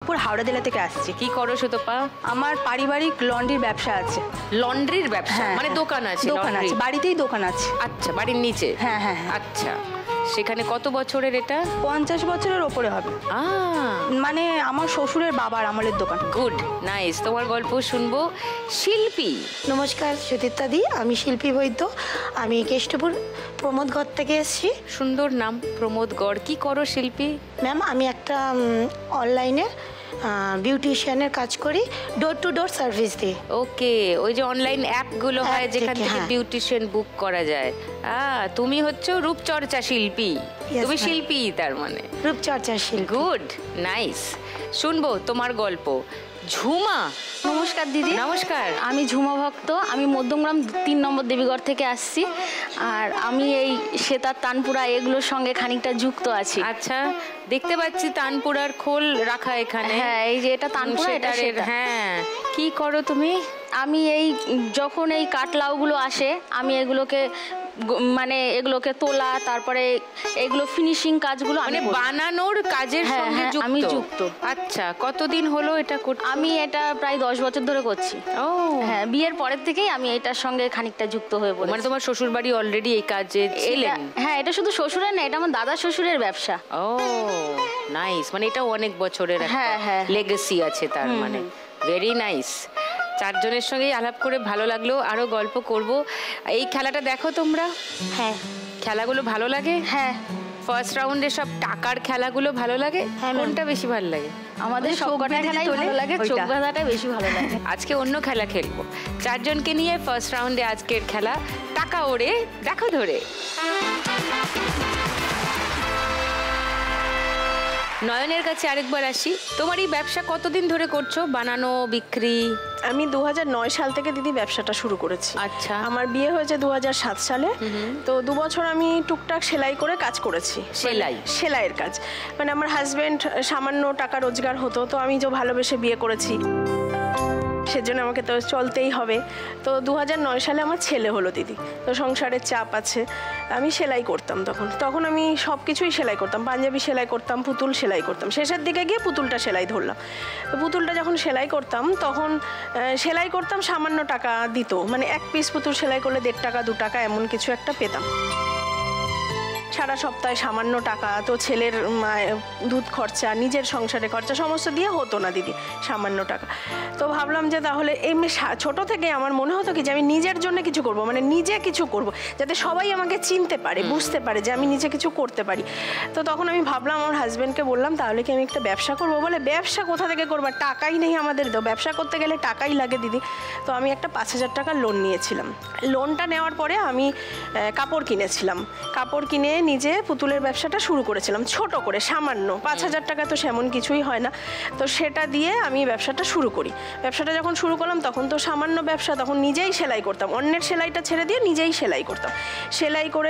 কেষ্টপুর হাওড়া জেলা থেকে আসছি। কি করো সুতপা? আমার পারিবারিক লন্ড্রির ব্যবসা আছে। লন্ড্রির ব্যবসা? মানে দোকান আছে? দোকান আছে, বাড়িতেই দোকান আছে। আচ্ছা, বাড়ির নিচে? হ্যাঁ হ্যাঁ। আচ্ছা, সেখানে কত বছরের এটা? 50 বছরের ওপরে হবে। মানে আমার শ্বশুরের বাবার আমলের দোকান। Good, nice. তোমার গল্প শুনবো। শিল্পী। নমস্কার সুচিত্রা দি, আমি শিল্পী বৈদ্য। আমি কেষ্টপুর প্রমোদগড় থেকে এসেছি। সুন্দর নাম, প্রমোদগড়। কি করো শিল্পী? ম্যাম, আমি একটা অনলাইনে বিউটিশিয়ানের কাজ করি, ডোর টু ডোর সার্ভিস দিই। ওকে, ওই যে অনলাইন অ্যাপগুলো হয় যেখান থেকে বিউটিশিয়ান বুক করা যায়। তুমি হচ্ছে রূপচর্চা শিল্পী। তুমি শিল্পী তার মানে? রূপচর্চা শিল্পী। Good, nice. শুনবো তোমার গল্প। ঝুমা। নমস্কার দিদি। নমস্কার। আমি ঝুমা ভক্ত। আমি মধ্যমগ্রাম 3 নম্বর দেবীগড় থেকে আসছি। আর আমি এই সেতার তানপুরা এগুলোর সঙ্গে খানিকটা যুক্ত আছি। আচ্ছা, দেখতে পাচ্ছি তানপুরার খোল রাখা এখানে। হ্যাঁ, এই যে এটা তানপুরা, এটা সেতার। হ্যাঁ, কি করো তুমি? আমি এই যখন এই কাটলাউগুলো আসে, আমি এগুলোকে মানে এগুলোকে তোলা, তারপরে এগুলো ফিনিশিং কাজগুলো মানে বানানোর কাজের সঙ্গে আমি যুক্ত। আচ্ছা, কতদিন হলো এটা করতে? আমি এটা প্রায় 10 বছর ধরে করছি। ও হ্যাঁ, বিয়ের পরের থেকেই আমি এটার সঙ্গে খানিকটা যুক্ত হয়ে পড়েছি। মানে তোমার শ্বশুর বাড়ি অলরেডি এই কাজে ছিলেন? হ্যাঁ, এটা শুধু শ্বশুরের না, এটা আমার দাদা শ্বশুরের ব্যবসা। ও নাইস, মানে এটা অনেক বছরের একটা লেগেসি আছে তার মানে। Very nice. 4 জনের সঙ্গেই আলাপ করে ভালো লাগলো, আরো গল্প করব। এই খেলাটা দেখো তোমরা? হ্যাঁ। খেলাগুলো ভালো লাগে? হ্যাঁ। ফার্স্ট রাউন্ডে সব টাকার খেলাগুলো ভালো লাগে? কোনটা বেশি ভালো লাগে? আমাদের সবকটা খেলাই ভালো লাগে, চোখ বাঁধাটা বেশি ভালো লাগে। আজকে অন্য খেলা খেলবো 4 জনকে নিয়ে। ফার্স্ট রাউন্ডে আজকের খেলা টাকা ওড়ে দেখো ধরে। নয়নের কাছে আরেকবার আসি। তোমার এই ব্যবসা কতদিন ধরে করছো, বানানো বিক্রি? আমি 2009 সাল থেকে দিদি ব্যবসাটা শুরু করেছি। আচ্ছা। আমার বিয়ে হয়েছে 2007 সালে। তো 2 বছর আমি টুকটাক সেলাই করে কাজ করেছি। সেলাইয়ের কাজ, মানে আমার হাজবেন্ড সামান্য টাকা রোজগার হতো, তো আমি যে ভালোবেসে বিয়ে করেছি, সেজন্য আমাকে তো চলতেই হবে। তো 2009 সালে আমার ছেলে হলো দিদি। তো সংসারের চাপ আছে, আমি সেলাই করতাম। তখন আমি সব কিছুই সেলাই করতাম, পাঞ্জাবি সেলাই করতাম, পুতুল সেলাই করতাম। শেষের দিকে গিয়ে পুতুলটা সেলাই ধরলাম। তো পুতুলটা যখন সেলাই করতাম, তখন সেলাই করতাম, সামান্য টাকা দিত, মানে 1 পিস পুতুল সেলাই করলে 1.5 টাকা 2 টাকা এমন কিছু একটা পেতাম। সারা সপ্তাহে সামান্য টাকা, তো ছেলের দুধ খরচা, নিজের সংসারে খরচা সমস্ত দিয়ে হতো না দিদি, সামান্য টাকা। তো ভাবলাম যে তাহলে এমনি ছোট থেকে আমার মনে হতো কি যে আমি নিজের জন্য কিছু করব, মানে নিজে কিছু করব, যাতে সবাই আমাকে চিনতে পারে, বুঝতে পারে যে আমি নিজে কিছু করতে পারি। তো তখন আমি ভাবলাম, আমার হাজব্যান্ডকে বললাম তাহলে কি আমি একটা ব্যবসা করব। বলে ব্যবসা কোথা থেকে করবা, টাকাই নেই আমাদের, তো ব্যবসা করতে গেলে টাকাই লাগে দিদি। তো আমি একটা 5000 টাকার লোন নিয়েছিলাম। লোনটা নেওয়ার পরে আমি কাপড় কিনেছিলাম। কাপড় কিনে নিজে পুতুলের ব্যবসাটা শুরু করেছিলাম, ছোট করে, সামান্য 5000 টাকা তো সেমন কিছুই হয় না। তো সেটা দিয়ে আমি ব্যবসাটা শুরু করি। ব্যবসাটা যখন শুরু করলাম তখন তো সামান্য ব্যবসা, তখন নিজেই সেলাই করতাম, অন্যের সেলাইটা ছেড়ে দিয়ে নিজেই সেলাই করতাম। সেলাই করে